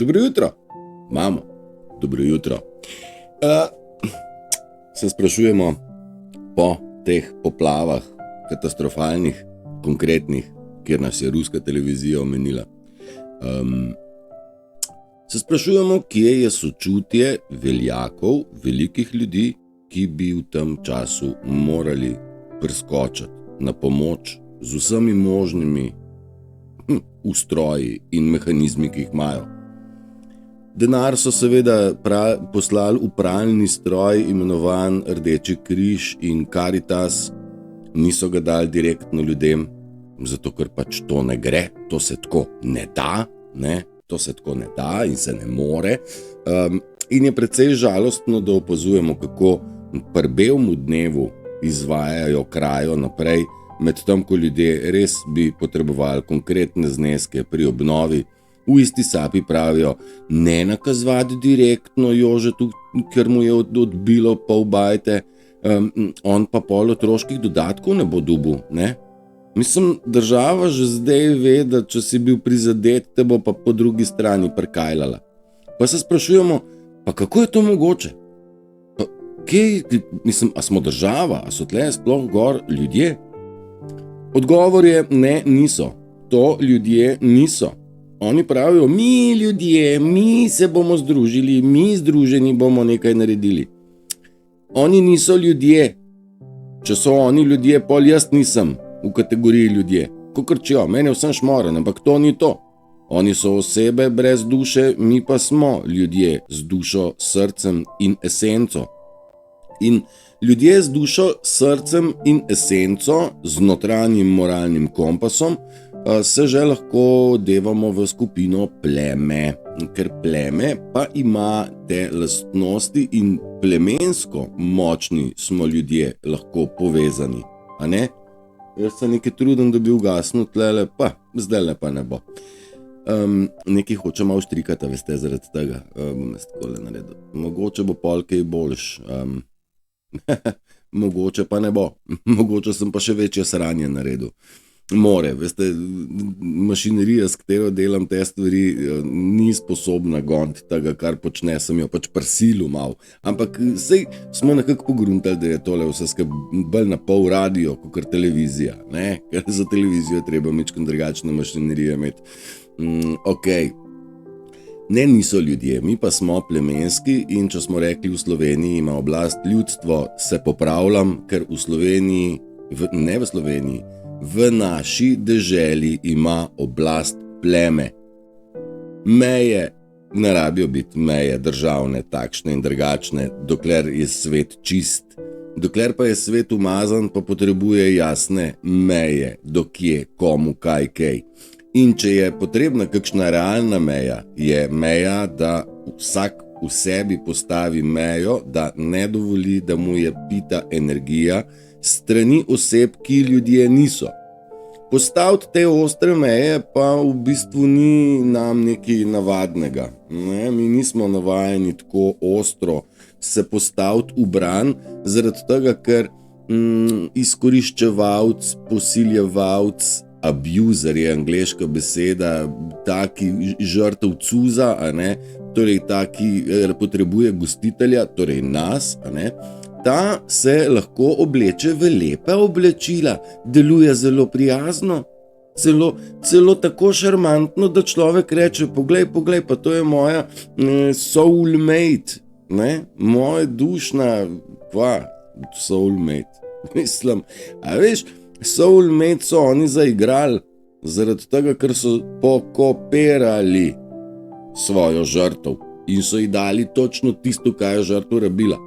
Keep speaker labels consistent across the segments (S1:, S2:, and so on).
S1: Dobro jutro. Mamo, dobro jutro. Se sprašujemo po teh poplavah, katastrofalnih, konkretnih, kjer nas je ruska televizija omenila. Se sprašujemo, kje je sočutje veljakov, velikih ljudi, ki bi v tem času morali priskočiti na pomoč z vsemi možnimi ustroji in mehanizmi, ki jih imajo. Denar so seveda poslali v pralni stroj, imenovan Rdeči križ in Karitas, niso ga dali direktno ljudem, zato ker pač to ne gre, to se tako ne da, to se tako ne da in se ne more. In je precej žalostno, da opazujemo, kako pri belemu dnevu izvajajo krajo naprej, medtem ko ljudje res bi potrebovali konkretne zneske pri obnovi. V isti sapi pravijo, ne nakazovati direktno Jožetu, ker mu je odbilo pol bajte, on pa pol otroških dodatkov ne bo dobil, ne? Mislim, država že zdaj ve, da če si bil prizadet, te bo pa po drugi strani prikajlala. Pa se sprašujemo, pa kako je to mogoče? A smo država, a so tle sploh gor ljudje? Odgovor je, ne, niso. To ljudje niso. Oni pravijo, mi ljudje, mi se bomo združili, mi združeni bomo nekaj naredili. Oni niso ljudje. Če so oni ljudje, pol jaz nisem v kategoriji ljudje. Kokrčijo, meni je vsem šmoren, ampak to ni to. Oni so osebe brez duše, mi pa smo ljudje z dušo, srcem in esenco. In ljudje z dušo, srcem in esenco, z notranjim moralnim kompasom, se že lahko devamo v skupino pleme, ker pleme pa ima te lastnosti in plemensko močni smo ljudje lahko povezani, a ne? Jaz se nekaj trudim, da bi ugasnil tlele, pa zdajle pa ne bo. Nekaj hoče malo štrikati, veste, zaradi tega, takole naredil. Mogoče bo pol kaj boljš, mogoče pa ne bo, mogoče sem pa še večje sranje naredil. More, veste, mašinerija, s katero delam te stvari, ni sposobna goniti tega, kar počne, sem jo pač prisilil malo. Ampak sej smo nekako pogruntali, da je tole vse bolj na pol radio, kakor televizija, ne? Ker za televizijo je treba mičkeno drugačne mašinerije imeti. Ne, niso ljudje, mi pa smo plemenski in če smo rekli v Sloveniji ima oblast ljudstvo, se popravljam, ker v Sloveniji, v naši deželi ima oblast pleme. Meje, ne rabijo biti meje državne, takšne in drugačne, dokler je svet čist. Dokler pa je svet umazan, pa potrebuje jasne meje, dokje, komu, kaj. In če je potrebna kakšna realna meja, je meja, da vsak v sebi postavi mejo, da ne dovoli, da mu je pita energija strani oseb, ki ljudje niso. Postaviti te ostre meje pa v bistvu ni nam nekaj navadnega. Ne? Mi nismo navajeni tako ostro se postaviti v bran, zaradi tega, ker izkoriščevalc, posiljevalc, abuser je angleška beseda, taki žrtev cuza, a ne? Torej taki potrebuje gostitelja, torej nas, a ne? Ta se lahko obleče v lepe oblačila, deluje zelo prijazno, celo tako šarmantno, da človek reče, poglej, pa to je moja soulmate, ne? Moja dušna, soulmate, mislim, a veš, soulmate so oni zaigrali, zaradi tega, ker so pokopirali svojo žrtev in so ji dali točno tisto, kaj je žrtev rabila.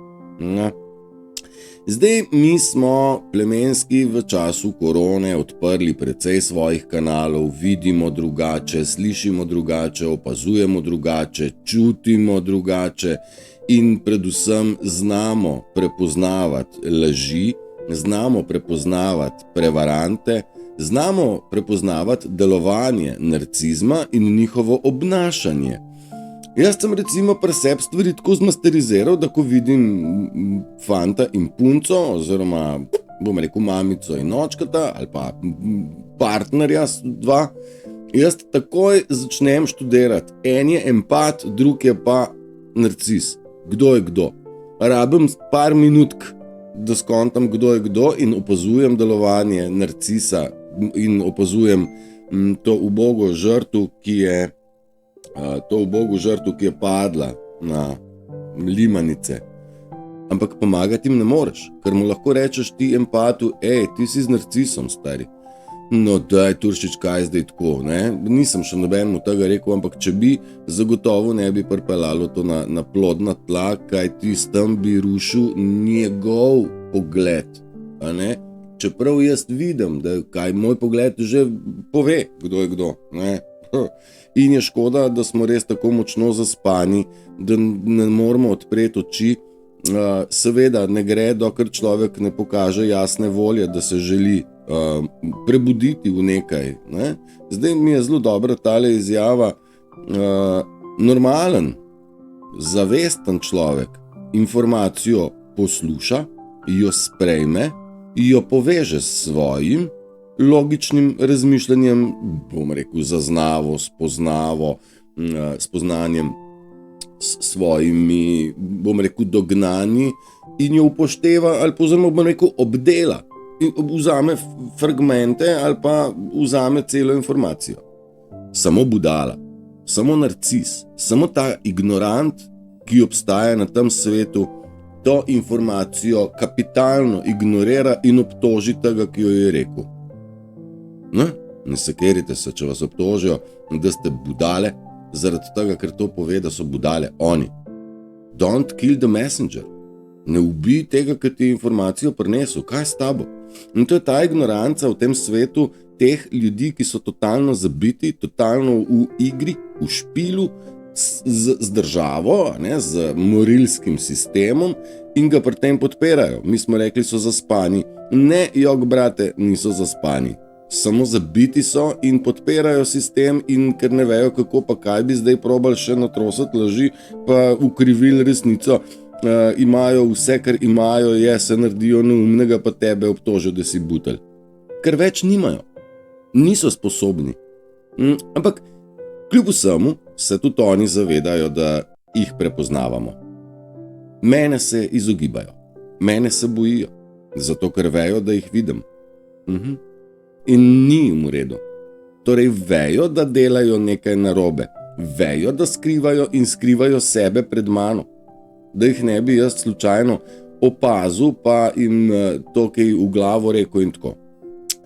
S1: Zdaj mi smo plemenski v času korone odprli precej svojih kanalov, vidimo drugače, slišimo drugače, opazujemo drugače, čutimo drugače in predvsem znamo prepoznavati laži, znamo prepoznavati prevarante, znamo prepoznavati delovanje narcizma in njihovo obnašanje. Jaz sem recimo pri sebi stvari tako zmasteriziral, da ko vidim fanta in punco, oziroma bom rekel mamico in očkata, ali pa partnerja dva, Jaz takoj začnem študirati. En je empat, drug je pa narcis. Kdo je kdo? Rabim par minutk, da skontam, kdo je kdo, in opazujem delovanje narcisa in opazujem to ubogo žrtev, ki je padla na limanice. Ampak pomagati jim ne moreš, ker mu lahko rečeš ti empatu, ti si z narcisom, stari. No daj, Turšič, kaj zdaj tako, ne? Nisem še nobenemu tega rekel, ampak če bi, zagotovo ne bi pripeljalo to na plodna tla, kaj ti s tem bi rušil njegov pogled, a ne? Čeprav jaz vidim, da kaj moj pogled že pove, kdo je kdo, ne? In je škoda, da smo res tako močno zaspani, da ne moramo odpreti oči. Seveda ne gre, dokler človek ne pokaže jasne volje, da se želi prebuditi v nekaj, ne? Zdaj mi je zelo dobra tale izjava. Normalen, zavesten človek informacijo posluša, jo sprejme, jo poveže s svojim logičnim razmišljanjem, bom rekel, zaznavo, spoznanjem, s svojimi, bom rekel, dognanji, in jo upošteva ali pozorno, bom rekel, obdela in vzame fragmente ali pa vzame celo informacijo. Samo budala, samo narcis, samo ta ignorant, ki obstaja na tem svetu, to informacijo kapitalno ignorira in obtoži tega, ki jo je rekel. Ne sekerite se, če vas obtožijo, da ste budale, zaradi tega, ker to pove, da so budale oni. Don't kill the messenger. Ne ubij tega, ki ti je informacijo prinesel. Kaj s tabo? In to je ta ignoranca v tem svetu teh ljudi, ki so totalno zabiti, totalno v igri, v špilu z državo, ne, z morilskim sistemom, in ga pri tem podpirajo. Mi smo rekli, so zaspani. Ne, jog, brate, niso zaspani. Samo zabiti so in podpirajo sistem, in ker ne vejo kako pa kaj bi zdaj probali še natrosati laži, pa ukrivili resnico. Imajo vse, kar imajo, se naredijo neumnega, pa tebe obtožijo, da si butelj. Ker več nimajo. Niso sposobni. Ampak kljub vsemu se tudi oni zavedajo, da jih prepoznavamo. Mene se izogibajo. Mene se bojijo. Zato, ker vejo, da jih vidim. In ni jim v redu. Torej vejo, da delajo nekaj narobe. Vejo, da skrivajo sebe pred mano. Da jih ne bi jaz slučajno opazil, pa jim to kaj v glavo rekel in tako.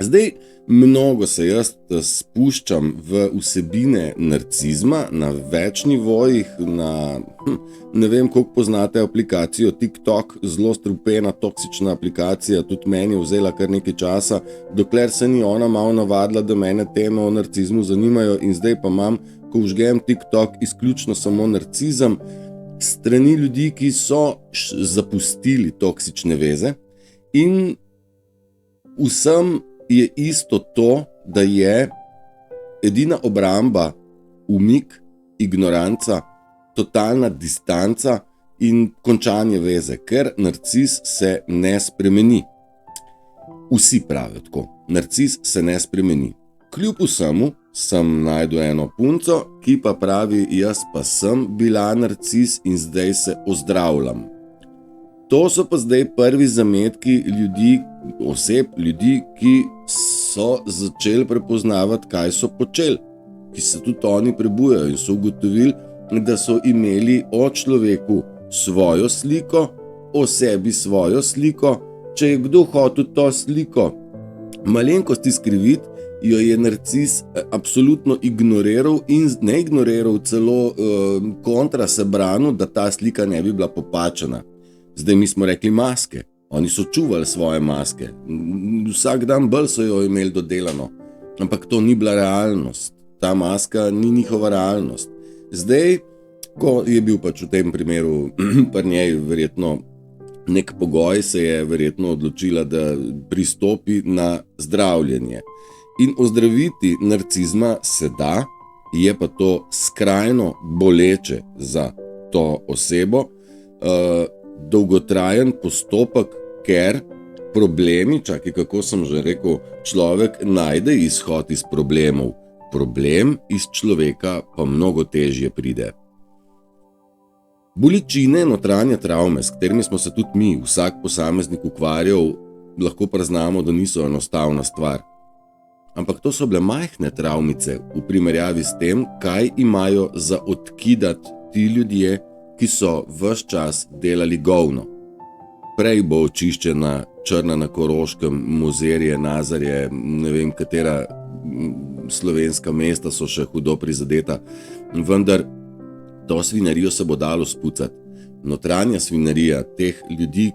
S1: Zdaj, mnogo se jaz spuščam v vsebine narcizma na več nivojih, ne vem, koliko poznate aplikacijo TikTok, zelo strupena, toksična aplikacija, tudi meni je vzela kar nekaj časa, dokler se ni ona malo navadila, da mene teme o narcizmu zanimajo, in zdaj pa imam, ko vžgem TikTok, izključno samo narcizem, strani ljudi, ki so zapustili toksične veze, in vsem je isto to, da je edina obramba umik, ignoranca, totalna distanca in končanje veze, ker narcis se ne spremeni. Vsi pravijo tako, narcis se ne spremeni. Kljub vsemu sem najdel eno punco, ki pa pravi, jaz pa sem bila narcis in zdaj se ozdravljam. To so pa zdaj prvi zametki ljudi, ki so začeli prepoznavati, kaj so počeli, ki se tudi oni prebujajo in so ugotovili, da so imeli o človeku svojo sliko, o sebi svojo sliko. Če je kdo hotel to sliko malenkost izkriviti, jo je narcis absolutno ignoriral in ne ignoriral, celo kontra se branil, da ta slika ne bi bila popačena. Zdaj mi smo rekli maske, oni so čuvali svoje maske, vsak dan bolj so jo imeli dodelano, ampak to ni bila realnost, ta maska ni njihova realnost. Zdaj, ko je bil pač v tem primeru pri njej verjetno nek pogoj, se je verjetno odločila, da pristopi na zdravljenje. In ozdraviti narcizma se da, je pa to skrajno boleče za to osebo, dolgotrajen postopek, ker problemi, kako sem že rekel, človek najde izhod iz problemov, problem iz človeka pa mnogo težje pride. Bolečine, notranje travme, s katerimi smo se tudi mi, vsak posameznik ukvarjal, lahko priznamo, da niso enostavna stvar. Ampak to so bile majhne travmice v primerjavi s tem, kaj imajo za odkidati ti ljudje, ki so ves čas delali govno. Prej bo očiščena Črna na Koroškem, Mozirje, Nazarje, ne vem katera slovenska mesta so še hudo prizadeta, vendar to svinarijo se bo dalo spucati. Notranja svinarija teh ljudi,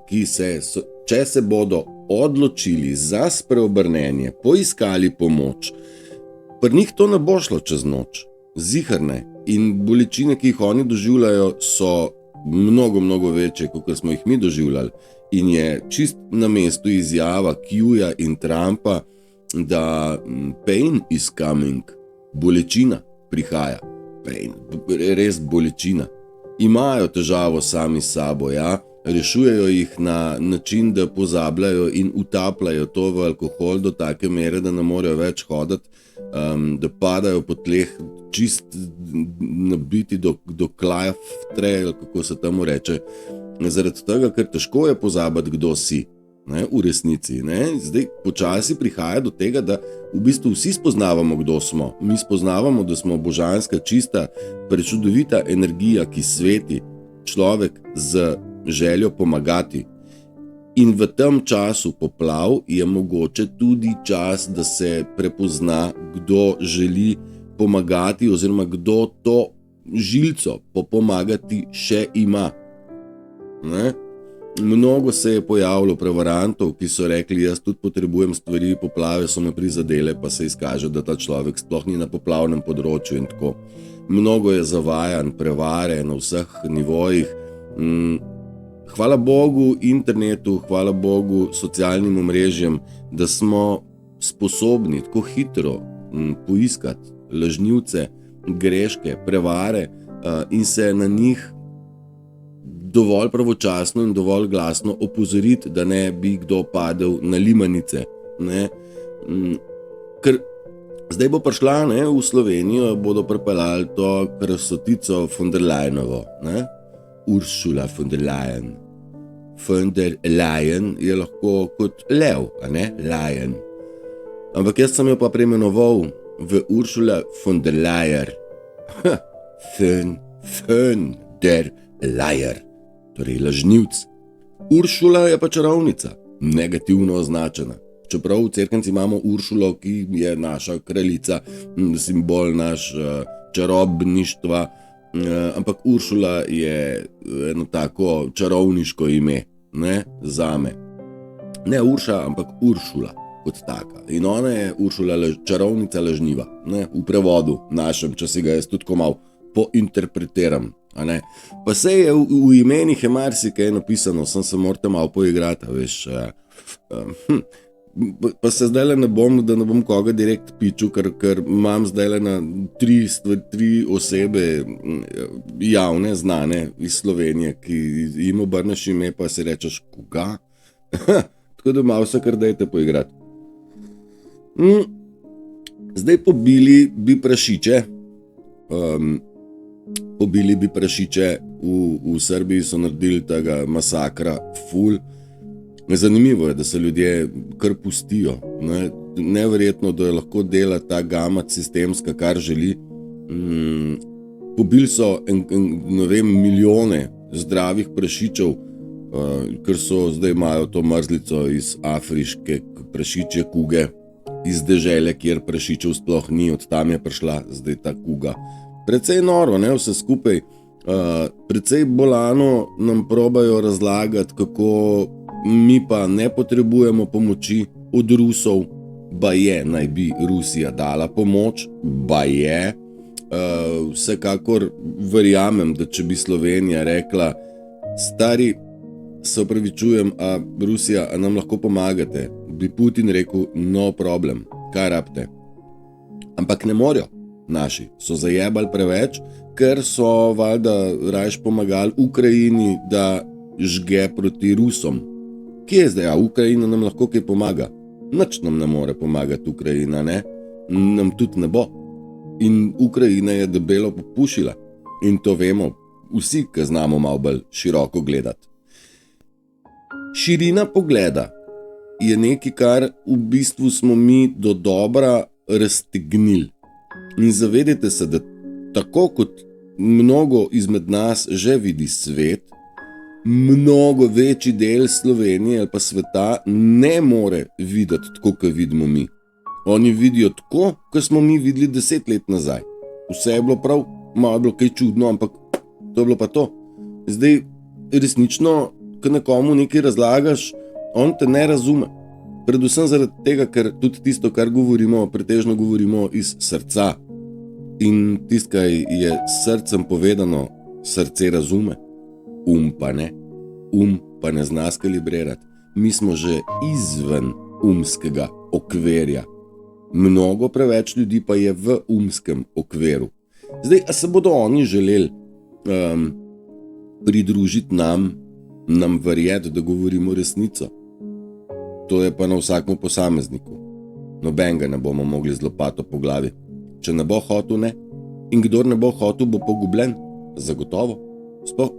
S1: če se bodo odločili za spreobrnenje, poiskali pomoč, pri njih to ne bo šlo čez noč, ziher ne. In bolečine, ki jih oni doživljajo, so mnogo večje, kot smo jih mi doživljali. In je čist na mestu izjava Qja in Trumpa, da pain is coming, bolečina prihaja. Pain, res bolečina. Imajo težavo sami s sabo, ja? Rešujejo jih na način, da pozabljajo in utapljajo to v alkohol do take mere, da ne morejo več hoditi, da padajo po tleh čist nabiti do klaftre, kako se temu reče, zaradi tega, ker težko je pozabiti, kdo si, ne, v resnici. Ne. Zdaj počasi prihaja do tega, da v bistvu vsi spoznavamo, kdo smo. Mi spoznavamo, da smo božanska, čista, prečudovita energija, ki sveti, človek z željo pomagati. In v tem času poplav je mogoče tudi čas, da se prepozna, kdo želi pomagati oziroma kdo to žilco pomagati še ima. Ne? Mnogo se je pojavilo prevarantov, ki so rekli, jaz tudi potrebujem stvari, poplave so me prizadele, pa se izkaže, da ta človek sploh ni na poplavnem področju in tako. Mnogo je zavajanj, prevare na vseh nivojih. Hvala Bogu internetu, hvala Bogu socialnim omrežjem, da smo sposobni tako hitro poiskati lažnivce, greške, prevare in se na njih dovolj pravočasno in dovolj glasno opozoriti, da ne bi kdo padel na limanice. Ne? Ker zdaj bo prišla, ne, v Slovenijo, bodo pripeljali to krasotico von der Leyenovo, ne? Ursula von der Leyen. Von der Leyen je lahko kot lev, a ne? Lion. Ampak jaz sem jo pa preimenoval v Ursula von der Leyen. Von der Leyen. Torej lažnivc. Uršula je pa čarovnica, negativno označena. Čeprav v Cerknici imamo Uršulo, ki je naša kraljica, simbol naš čarobništva, ampak Uršula je eno tako čarovniško ime, ne, zame. Ne Urša, ampak Uršula kot taka. In ona je Uršula čarovnica lažniva, ne, v prevodu našem, če si ga jaz tudi malo pointerpretiram. A ne? Pa se je v imenih je marsikaj napisano, sem se morate malo poigrati, veš. Pa se zdaj ne bom koga direkt piču, ker imam zdaj na tri osebe javne, znane iz Slovenije, ki jim obrneš ime, pa si rečeš, koga? Tako da malo se kar dajte poigrati. Zdaj pobili bi prašiče, v Srbiji so naredili tega masakra ful. Zanimivo je, da se ljudje kar pustijo. Ne? Neverjetno, da lahko dela ta gamat sistemska, kar želi. Pobili so milijone zdravih prašičev, ker so zdaj imajo to mrzlico iz afriške prašičje kuge, iz dežele, kjer prašičev sploh ni, od tam je prišla zdaj ta kuga. Precej noro, ne, vse skupaj, precej bolano nam probajo razlagati, kako mi pa ne potrebujemo pomoči od Rusov, baje naj bi Rusija dala pomoč, baje, vsekakor verjamem, da če bi Slovenija rekla, stari, se opravičujem, a Rusija, a nam lahko pomagate, bi Putin rekel, no problem, kaj rabite, ampak ne morajo. Naši so zajebali preveč, ker so valjda rajš pomagali Ukrajini, da žge proti Rusom. Kje je zdaj? Ukrajina nam lahko kaj pomaga? Nič nam ne more pomagati Ukrajina, ne? Nam tudi ne bo. In Ukrajina je debelo popušila. In to vemo vsi, ki znamo malo bolj široko gledati. Širina pogleda je nekaj, kar v bistvu smo mi do dobra raztegnili. In zavedajte se, da tako kot mnogo izmed nas že vidi svet, mnogo večji del Slovenije ali pa sveta ne more videti tako, kot vidimo mi. Oni vidijo tako, kot smo mi videli 10 let nazaj. Vse je bilo prav, malo je bilo kaj čudno, ampak to je bilo pa to. Zdaj, resnično, ko nekomu nekaj razlagaš, on te ne razume. Predvsem zaradi tega, ker tudi tisto, kar govorimo, pretežno govorimo iz srca. In tisto, kar je s srcem povedano, srce razume, pa ne. Pa ne zna skalibrirati. Mi smo že izven umskega okvirja. Mnogo preveč ljudi pa je v umskem okviru. Zdaj, a se bodo oni želeli pridružiti nam verjeti, da govorimo resnico? To je pa na vsakmu posamezniku. Nobenega ne bomo mogli z lopato po glavi. Če ne bo hotel, ne. In kdor ne bo hotel, bo pogubljen. Zagotovo.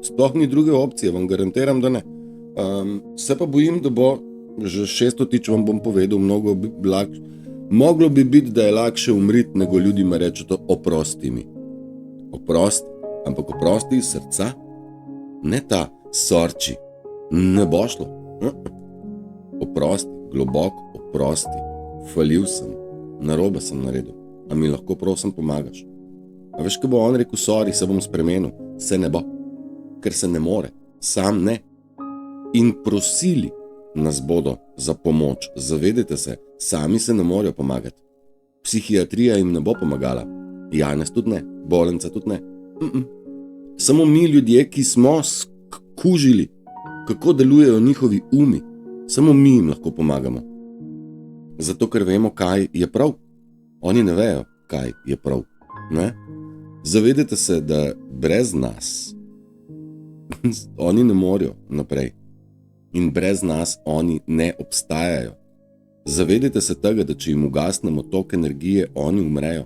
S1: Sploh ni druge opcije, vam garantiram, da ne. Se pa bojim, da bo, že 600 vam bom povedal, moglo bi biti, da je lakše umriti, nego ljudima reči to oprosti mi. Oprosti, ampak oprosti iz srca, ne ta sorči. Ne bo šlo. Oprosti, globoko oprosti. Falil sem, narobe sem naredil. A mi lahko prosim pomagaš? A veš, ko bo on rekel sorry, se bom spremenil, se ne bo. Ker se ne more, sam ne. In prosili nas bodo za pomoč. Zavedajte se, sami se ne morejo pomagati. Psihiatrija jim ne bo pomagala. Janez tudi ne, Bolenca tudi ne. Samo mi ljudje, ki smo skužili, kako delujejo njihovi umi, samo mi jim lahko pomagamo. Zato, ker vemo, kaj je prav. Oni ne vejo, kaj je prav. Ne? Zavedajte se, da brez nas oni ne morejo naprej. In brez nas oni ne obstajajo. Zavedajte se tega, da če jim ugasnemo tok energije, oni umrejo.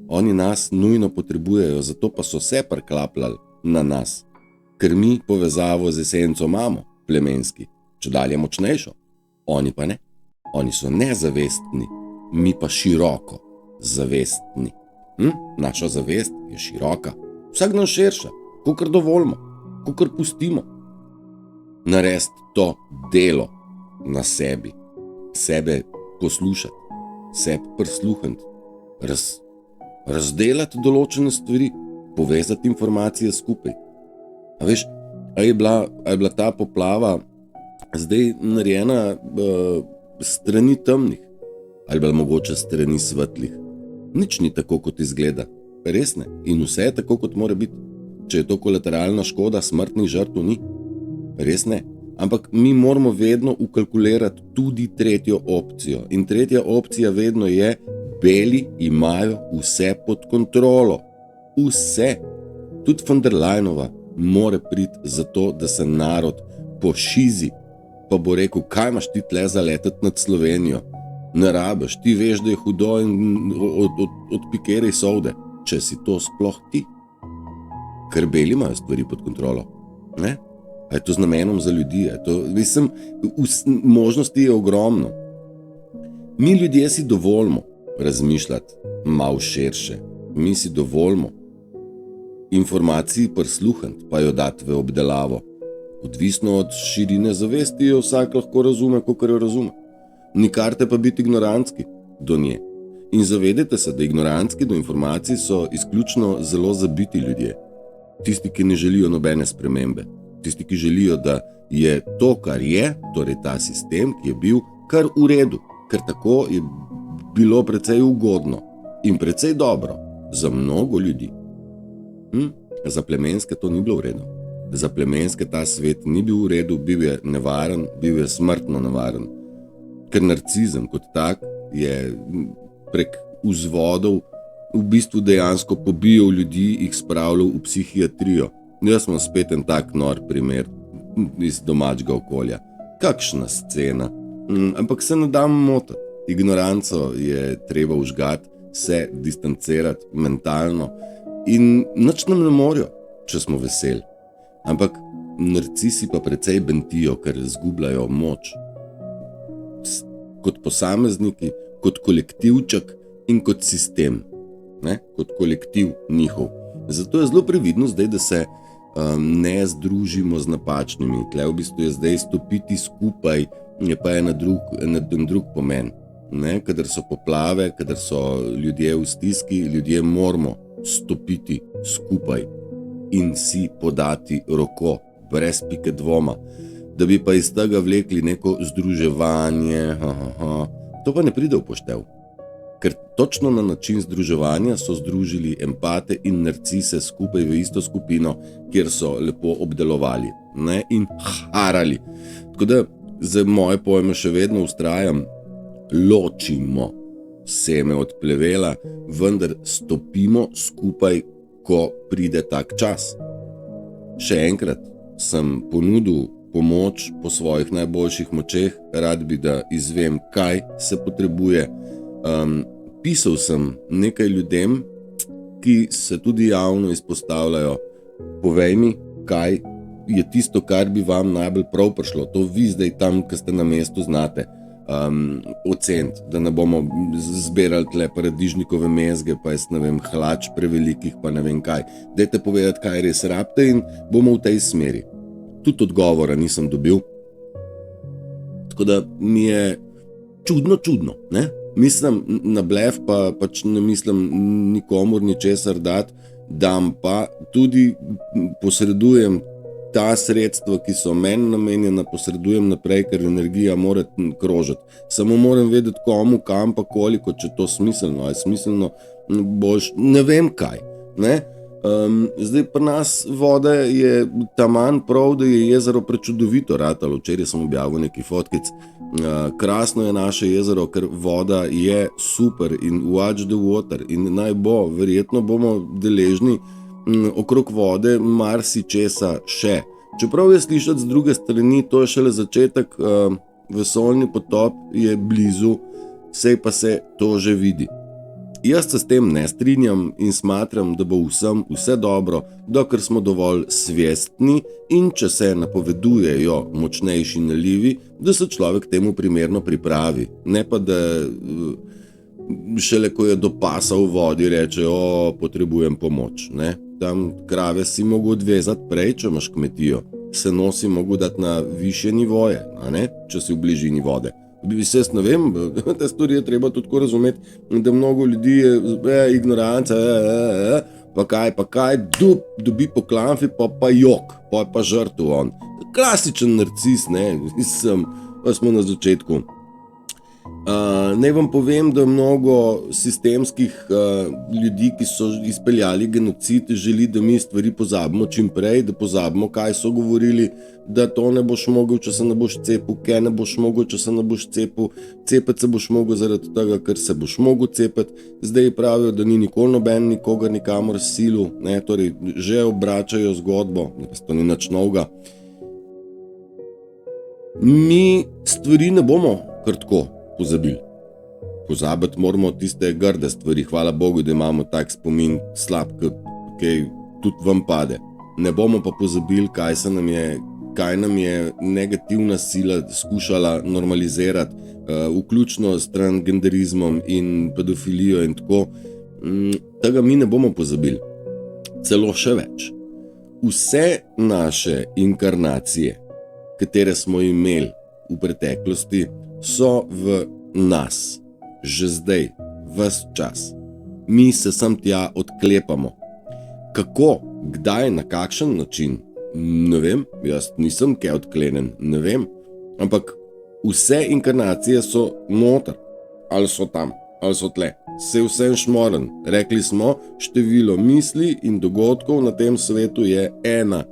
S1: Oni nas nujno potrebujejo, zato pa so se priklapljali na nas. Ker mi povezavo z esenco imamo, plemenski, čedalje močnejšo. Oni pa ne. Oni so nezavestni, mi pa široko zavestni. Naša zavest je široka. Vsak dan širša, kakor dovolimo, kakor pustimo. Narediti to delo na sebi, sebe poslušati, sebe prisluhniti, razdelati določene stvari, povezati informacije skupaj. A veš, a je bila ta poplava zdaj narejena strani temnih ali bila mogoče strani svetlih? Nič ni tako, kot izgleda. Res ne. In vse je tako, kot mora biti. Če je to kolateralna škoda, smrtnih žrtev ni. Res ne. Ampak mi moramo vedno ukalkulirati tudi tretjo opcijo. In tretja opcija vedno je, beli imajo vse pod kontrolo. Vse. Tudi von der Leyenova more priti za to, da se narod pošizi. Pa bo rekel, kaj imaš ti tle zaletati nad Slovenijo? Ne rabiš, ti veš, da je hudo in odpikerej solde. Če si to sploh ti. Ker beli imajo stvari pod kontrolo. Ne? A je to z namenom za ljudi? Možnosti je ogromno. Mi ljudje si dovolimo razmišljati malo širše. Mi si dovolimo informaciji prisluhniti, pa jo dati v obdelavo. Odvisno od širine zavesti jo vsak lahko razume, kakor jo razume. Nikar te pa biti ignorantski do nje. In zavedajte se, da ignorantski do informacij so izključno zelo zabiti ljudje. Tisti, ki ne želijo nobene spremembe. Tisti, ki želijo, da je to, kar je, torej ta sistem, ki je bil, kar v redu. Ker tako je bilo precej ugodno in precej dobro za mnogo ljudi. Za plemenske to ni bilo v redu. Za plemenske ta svet ni bil v redu, bil je nevaren, bil je smrtno nevaren. Ker narcizem kot tak je prek vzvodov v bistvu dejansko pobijal ljudi, jih spravljal v psihiatrijo. Jaz sem spet en tak nor primer iz domačega okolja. Kakšna scena. Ampak se ne dam motiti. Ignoranco je treba vžgati, se distancirati mentalno in nič nam ne morajo, če smo veseli. Ampak narcisi pa precej bentijo, ker izgubljajo moč. Kot posamezniki, kot kolektivček in kot sistem. Ne? Kot kolektiv njihov. Zato je zelo previdno zdaj, da se ne združimo z napačnimi. Tle v bistvu je zdaj stopiti skupaj, je pa en drug pomen. Ne? Kadar so poplave, kadar so ljudje v stiski, ljudje moramo stopiti skupaj in si podati roko, brez pike dvoma. Da bi pa iz tega vlekli neko združevanje, to pa ne pride v poštev. Ker točno na način združevanja so združili empate in narcise skupaj v isto skupino, kjer so lepo obdelovali, ne, in harali. Tako da za moje pojme še vedno vztrajam, ločimo seme od plevela, vendar stopimo skupaj, ko pride tak čas. Še enkrat sem ponudil pomoč po svojih najboljših močeh, rad bi, da izvem, kaj se potrebuje. Pisal sem nekaj ljudem, ki se tudi javno izpostavljajo. Povej mi, kaj je tisto, kar bi vam najbolj prav prišlo. To vi zdaj tam, ki ste na mestu, znate oceniti, da ne bomo zbirali tle paradižnikove mezge, pa jaz ne vem, hlač prevelikih, pa ne vem kaj. Dajte povedati, kaj res rabite in bomo v tej smeri. Tudi odgovora nisem dobil. Tako da mi je čudno, ne? Mislim, na blef pa pač ne mislim nikomur ničesar dati, dam pa tudi posredujem ta sredstva, ki so meni namenjena, posredujem naprej, ker energija mora krožiti. Samo moram vedeti komu, kam pa koliko, če to smiselno, ali smiselno boš, ne vem kaj, ne? Zdaj pri nas vode je taman prav, da je jezero prečudovito ratalo. Včeraj sem objavil neki fotkic. Krasno je naše jezero, ker voda je super in watch the water in naj bo, verjetno bomo deležni okrog vode marsičesa še. Čeprav je slišati z druge strani, to je šele začetek, vesoljni potop je blizu, sej pa se to že vidi. Jaz se s tem ne strinjam in smatram, da bo vsem vse dobro, dokler smo dovolj svestni in če se napovedujejo močnejši nalivi, da se človek temu primerno pripravi. Ne pa, da šele ko je do pasa v vodi reče, potrebujem pomoč. Ne? Tam krave si mogo odvezati prej, če imaš kmetijo. Seno si mogo dati na višje nivoje, a ne? Če si v bližini vode. Jaz ne vem, te stvari je treba tudi tako razumeti, da mnogo ljudi je ignoranca, pa kaj, dobi po klamfi, pa jok, pa žrtev on. Klasičen narcis, ne, pa smo na začetku. Naj vam povem, da mnogo sistemskih ljudi, ki so izpeljali genocid, želi, da mi stvari pozabimo čim prej, da pozabimo, kaj so govorili, da to ne boš mogel, če se ne boš cepil, kaj ne boš mogel, če se ne boš cepil, cepiti se boš mogel zaradi tega, ker se boš mogel cepiti. Zdaj pravijo, da ni nikoli noben nikogar nikamor silil, ne, torej že obračajo zgodbo, to ni nič novega. Mi stvari ne bomo kar tako pozabili. Pozabiti moramo tiste grde stvari, hvala Bogu, da imamo tak spomin slab, kaj tudi vam pade. Ne bomo pa pozabili, kaj nam je negativna sila skušala normalizirati, vključno s transgenderizmom in pedofilijo in tako. Tega mi ne bomo pozabili. Celo še več. Vse naše inkarnacije, katere smo imeli v preteklosti, so v nas, že zdaj, ves čas. Mi se sem tja odklepamo. Kako, kdaj, na kakšen način? Ne vem, jaz nisem kaj odklenen, ne vem. Ampak vse inkarnacije so noter, ali so tam, ali so tle. Se vsem šmoren. Rekli smo, število misli in dogodkov na tem svetu je 1.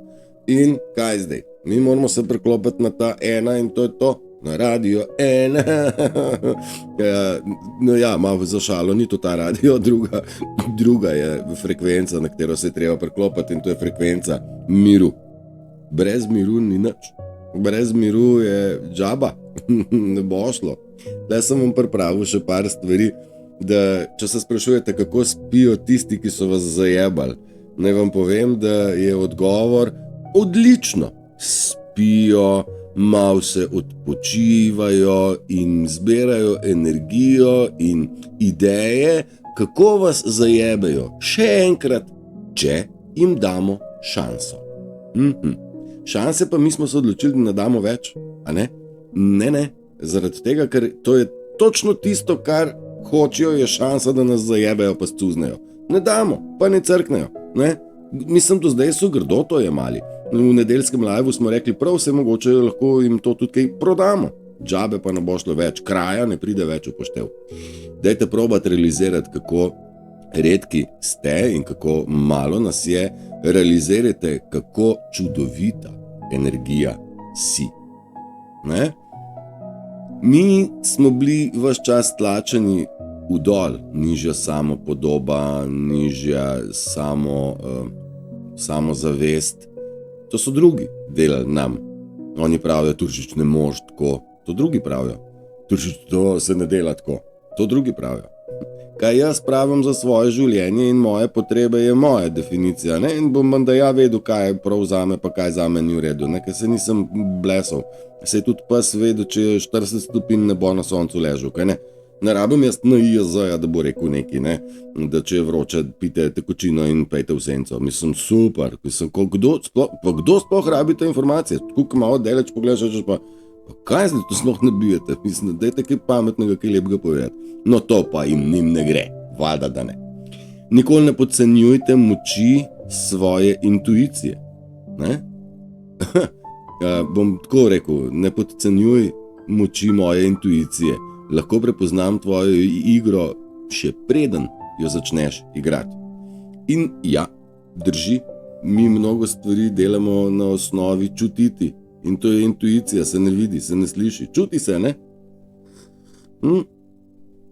S1: In kaj zdaj? Mi moramo se preklopiti na ta 1 in to je to. Na radio 1. No ja, malo za šalo, ni to ta radio, druga je frekvenca, na katero se je treba preklopiti in to je frekvenca miru. Brez miru ni nič. Brez miru je džaba, ne bo šlo. Zdaj sem vam pripravil še par stvari, da če se sprašujete, kako spijo tisti, ki so vas zajebali, naj vam povem, da je odgovor odlično. Spijo, malo se odpočivajo in zbirajo energijo in ideje, kako vas zajebejo. Še enkrat, če jim damo šanso. Šanse pa mi smo se odločili, da ne damo več, a ne? Ne, zaradi tega, ker to je točno tisto, kar hočejo, je šansa, da nas zajebejo pa scuznejo. Ne damo, pa ne crknejo, ne? Mislim, do zdaj so grdo to jemali. V nedeljskem live smo rekli, prav se mogoče lahko jim to tudi kaj prodamo. Džabe pa ne bo šlo več, kraja ne pride več v poštev. Dajte probati realizirati, kako redki ste in kako malo nas je. Realizirajte, kako čudovita energija si. Ne? Mi smo bili ves čas tlačeni v dol, nižja samopodoba, nižja samozavest. To so drugi delali nam. Oni pravijo, Turšič, ne moš tako. To drugi pravijo. Turšič, to se ne dela tako. To drugi pravijo. Kaj jaz pravim za svoje življenje in moje potrebe je moja definicija, ne? In bom da ja vedel, kaj je prav zame, pa kaj zame ni v redu, ne? Ker se nisem blesal. Se je tudi pes vedel, če je 40 stopinj ne bo na soncu ležal, kaj ne? Ne rabim jaz na IJZ-ja, da bo rekel neki, ne? Da če je vroče, pite tekočino in pejte v senco. Mislim, super. Mislim, kdo sploh rabi te informacije? Tako malo deleč pogledaš, pa kaj zdaj to sploh ne bijete? Mislim, dajte kaj pametnega, kaj lepega povedati. No to pa njim ne gre. Valjda, da ne. Nikoli ne podcenjujte moči svoje intuicije. Ne? Bom tako rekel, ne podcenjuj moči moje intuicije. Lahko prepoznam tvojo igro še preden jo začneš igrati. In ja, drži, mi mnogo stvari delamo na osnovi čutiti. In to je intuicija, se ne vidi, se ne sliši. Čuti se, ne?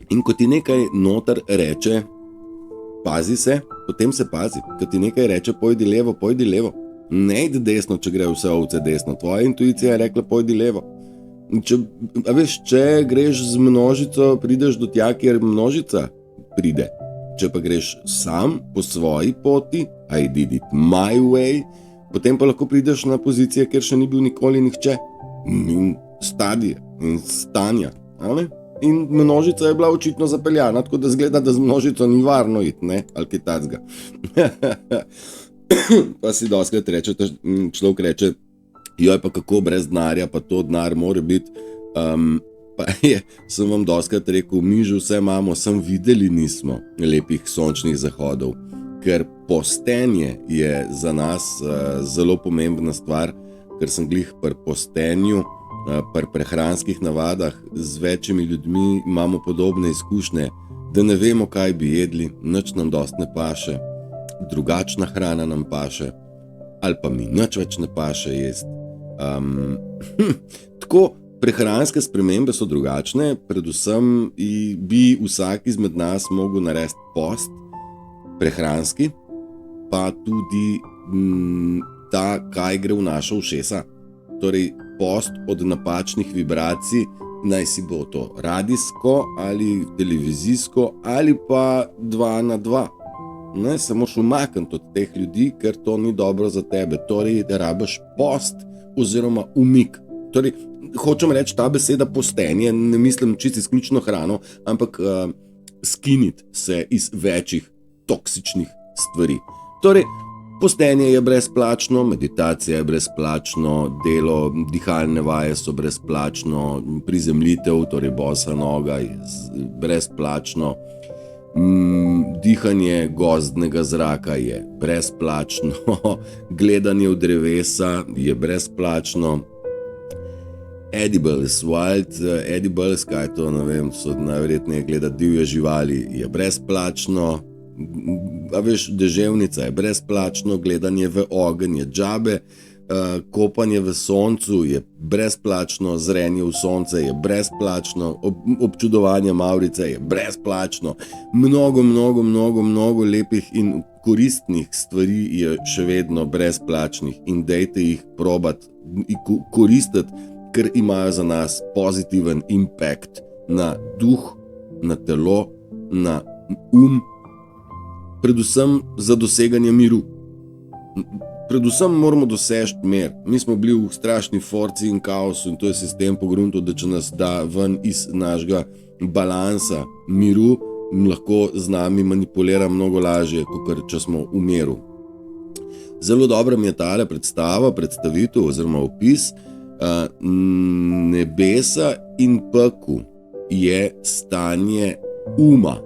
S1: In ko ti nekaj noter reče, pazi se, potem se pazi. Ko ti nekaj reče, pojdi levo. Ne ide desno, če gre vse ovce desno. Tvoja intuicija je rekla, pojdi levo. Če greš z množico, prideš do tja, kjer množica pride. Če pa greš sam po svoji poti, I did it my way, potem pa lahko prideš na pozicije, kjer še ni bil nikoli nihče. In stadije in stanja. Ali? In množica je bila očitno zapeljana, tako da zgleda, da z množico ni varno iti, ne? Ali kaj tacga. Pa si doskrat reče, človek reče, joj pa kako brez denarja, pa to denar mora biti. Sem vam doskrat rekel, mi že vse imamo, sem videli nismo lepih sončnih zahodov, ker postenje je za nas zelo pomembna stvar, ker sem glih pri postenju, pri prehranskih navadah z večjimi ljudmi imamo podobne izkušnje, da ne vemo, kaj bi jedli, nič nam dost ne paše, drugačna hrana nam paše, ali pa mi nič več ne paše jesti. Tako, prehranske spremembe so drugačne, predvsem bi vsak izmed nas mogel narediti post, prehranski, pa tudi ta, kaj gre v naša ušesa. Torej, post od napačnih vibracij, naj si bo to radijsko ali televizijsko ali pa 2 na 2. Ne, se moraš umakniti od teh ljudi, ker to ni dobro za tebe. Torej, da rabiš post oziroma umik. Torej, hočem reči, ta beseda postenje, ne mislim čisto izključno hrano, ampak skiniti se iz večjih toksičnih stvari. Torej, postenje je brezplačno, meditacija je brezplačno, delo, dihalne vaje so brezplačno, prizemljitev, torej bosa noga je brezplačno, dihanje gozdnega zraka je brezplačno, gledanje v drevesa je brezplačno, edibles, wild edibles, kaj to, ne vem, so najverjetneje gledati divje živali, je brezplačno, a veš, deževnica je brezplačno, gledanje v ogenj je džabe, kopanje v soncu je brezplačno, zrenje v sonce je brezplačno, občudovanje Mavrice je brezplačno, mnogo lepih in koristnih stvari je še vedno brezplačnih in dejte jih probati koristiti, ker imajo za nas pozitiven impact na duh, na telo na predvsem za doseganje miru. Predvsem moramo doseči mir. Mi smo bili v strašni forci in kaosu in to je sistem pogruntil, da če nas da ven iz našega balansa miru, lahko z nami manipulira mnogo lažje, kot če smo v miru. Zelo dobra mi je tale predstavitev oziroma opis. Nebesa in pekel je stanje uma.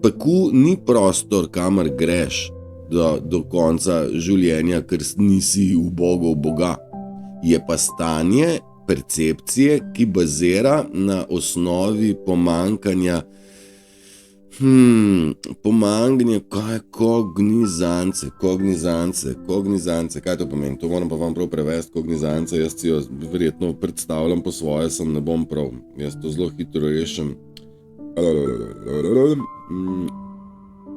S1: Pekel ni prostor, kamor greš do konca življenja, ker nisi ubogov Boga. Je pa stanje percepcije, ki bazira na osnovi pomanjkanja kognizance, kaj to pomeni? To moram pa vam prav prevesti, kognizance, jaz si jo verjetno predstavljam po svoje, sem ne bom prav, jaz to zelo hitro rešim.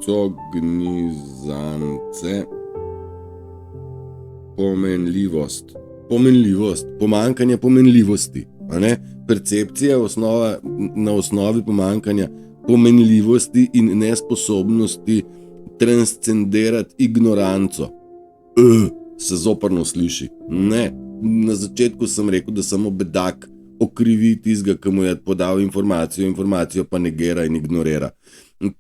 S1: Kognizance, pomenljivost, pomanjkanje pomenljivosti, a ne? Percepcija na osnovi pomanjkanja pomenljivosti in nesposobnosti transcendirati ignoranco. Se zoprno sliši. Ne, na začetku sem rekel, da samo bedak okrivi tistega, ki mu je podal informacijo pa negira in ignorira.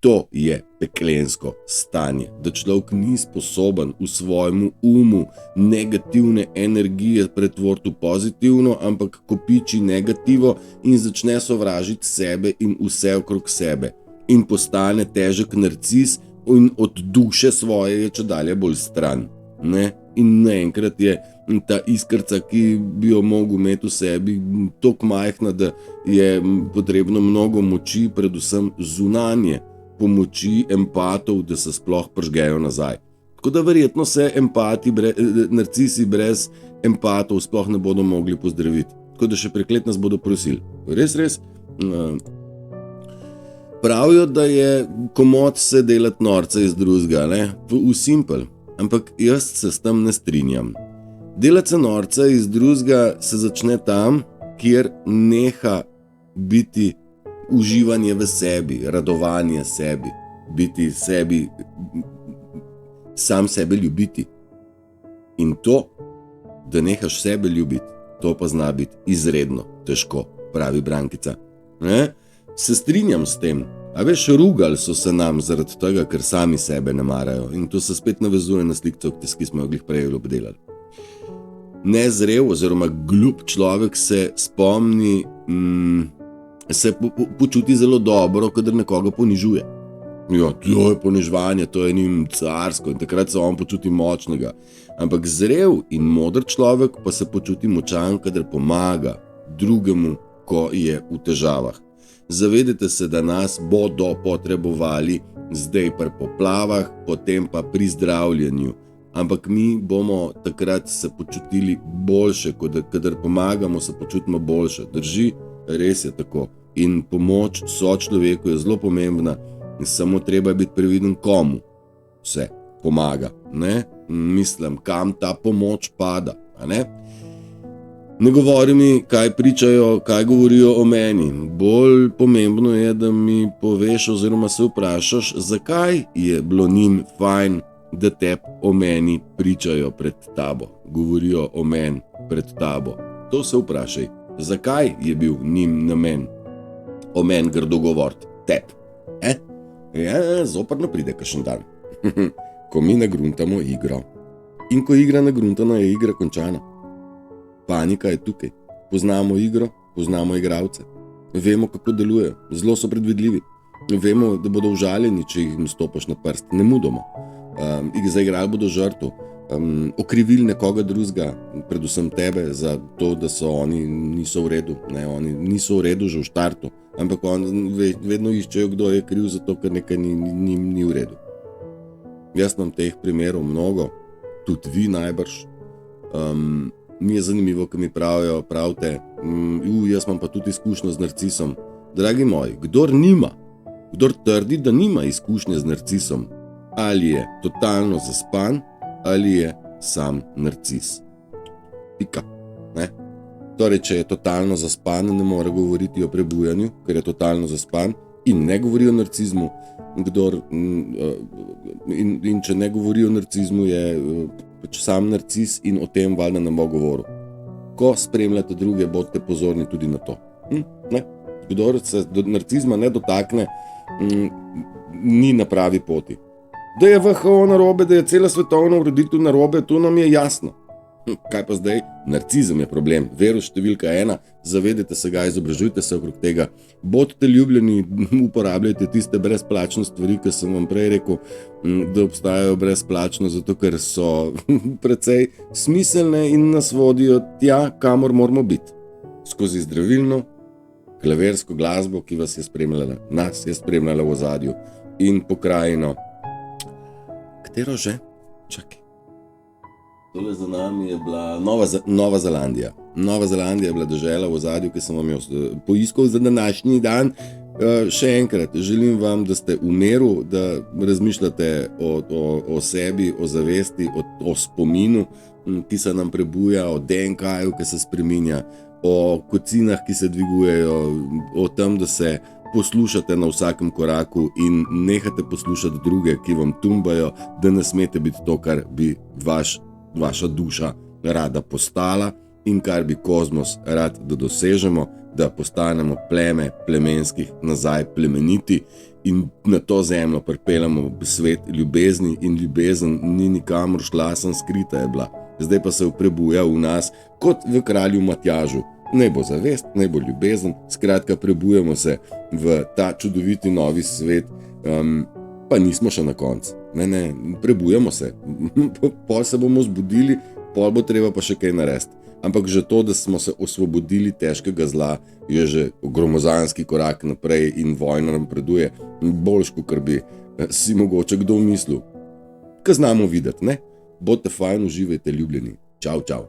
S1: To je peklensko stanje, da človek ni sposoben v svojemu umu negativne energije pretvoriti v pozitivno, ampak kopiči negativo in začne sovražiti sebe in vse okrog sebe. In postane težek narcis in od duše svoje je čedalje bolj stran. Ne? In naenkrat je ta iskrca, ki bi jo mogel imeti v sebi, toliko majhna, da je potrebno mnogo moči, predvsem zunanje pomoči empatov, da se sploh pržgejo nazaj. Tako da verjetno se narcisi brez empatov sploh ne bodo mogli pozdraviti. Tako da še preklet nas bodo prosili. Res. Pravijo, da je komot se delati norca iz drugega, ne? V simpel. Ampak jaz se s tem ne strinjam. Delati se norca iz drugega se začne tam, kjer neha biti uživanje v sebi, radovanje sebi, biti sebi, sam sebe ljubiti. In to, da nehaš sebe ljubiti, to pa zna biti izredno težko, pravi Brankica. Ne? Se strinjam s tem. A veš, rugali so se nam zaradi tega, ker sami sebe ne marajo. In to se spet navezuje na slikco, ki smo jo glih prej obdelali. Nezrel oziroma glup človek se spomni, se počuti zelo dobro, kadar nekoga ponižuje. Ja, to je poniževanje, to je njim carsko in takrat se on počuti močnega. Ampak zrel in moder človek pa se počuti močan, kadar pomaga drugemu, ko je v težavah. Zavedajte se, da nas bodo potrebovali zdaj pri poplavah, potem pa pri zdravljenju. Ampak mi bomo takrat se počutili boljše, kadar pomagamo, se počutimo boljše. Drži, res je tako. In pomoč sočloveku je zelo pomembna, samo treba biti previden, komu se pomaga. Ne? Mislim, kam ta pomoč pada. A ne? Ne govori mi, kaj pričajo, kaj govorijo o meni. Bolj pomembno je, da mi poveš oziroma se vprašaš, zakaj je bilo njim fajn, da tebi o meni pričajo pred tabo. Govorijo o meni pred tabo. To se vprašaj. Zakaj je bil njim namen o meni grdo govoriti tebi? Ja, zoprno pride kakšen dan. Ko mi nagruntamo igro. In ko igra nagruntana, je igra končana. Panika je tukaj. Poznamo igro, poznamo igralce. Vemo, kako delujejo. Zelo so predvidljivi. Vemo, da bodo užaljeni, če jim stopaš na prst. Nemudoma. Zaigrali bodo žrtev. Okrivili nekoga drugega, predvsem tebe, za to, da so oni niso v redu. Ne, oni niso v redu že v štartu. Ampak oni vedno iščejo, kdo je kriv, zato ker nekaj ni v redu. Jaz imam teh primerov mnogo. Tudi vi najbrž. Mi je zanimivo, ko mi pravite, jaz imam pa tudi izkušnjo z narcisom. Dragi moji, kdor trdi, da nima izkušnje z narcisom, ali je totalno zaspan, ali je sam narcis. Pika. Ne? Torej, če je totalno zaspan, ne more govoriti o prebujanju, ker je totalno zaspan. in ne govori o narcizmu. In če ne govori o narcizmu, je pač sam narcis in o tem valjda ne bo govoril. Ko spremljate druge, bodite pozorni tudi na to. Ne? Kdor se do narcizma ne dotakne, ni na pravi poti. Da je WHO narobe, da je cela svetovna ureditev narobe, to nam je jasno. Kaj pa zdaj? Narcizem je problem, virus številka 1, zavedajte se ga, izobražujte se okrog tega, bodite ljubljeni, uporabljajte tiste brezplačne stvari, ki sem vam prej rekel, da obstajajo brezplačno, zato ker so precej smiselne in nas vodijo tja, kamor moramo biti. Skozi zdravilno, klaversko glasbo, ki vas je spremljala, nas je spremljala v ozadju, in pokrajino. Katero že? Čakaj. Tole za nami je bila Nova Zelandija. Nova Zelandija je bila dežela v ozadju, ki sem vam jo poiskal za današnji dan. Še enkrat, želim vam, da ste v miru, da razmišljate o sebi, o zavesti, o spominu, ki se nam prebuja, o DNK-ju, ki se spreminja, o kocinah, ki se dvigujejo, o tem, da se poslušate na vsakem koraku in nehate poslušati druge, ki vam tumbajo, da ne smete biti to, kar bi vaša duša rada postala in kar bi kozmos rad, da dosežemo, da postanemo pleme plemenskih nazaj plemeniti in na to zemljo pripeljamo svet ljubezni, in ljubezen ni nikamor šla, sem skrita je bila. Zdaj pa se prebuja v nas kot v Kralju Matjažu. Naj bo zavest, naj bo ljubezen, skratka prebujemo se v ta čudoviti novi svet, pa nismo še na koncu. Ne, prebujamo se, pol se bomo zbudili, pol bo treba pa še kaj narediti. Ampak že to, da smo se osvobodili težkega zla, je že gromozanski korak naprej in vojna napreduje boljš, kot bi si mogoče kdo mislil. Kaj znamo videti, ne? Bodite fajn, uživajte, ljubljeni. Čau, čau.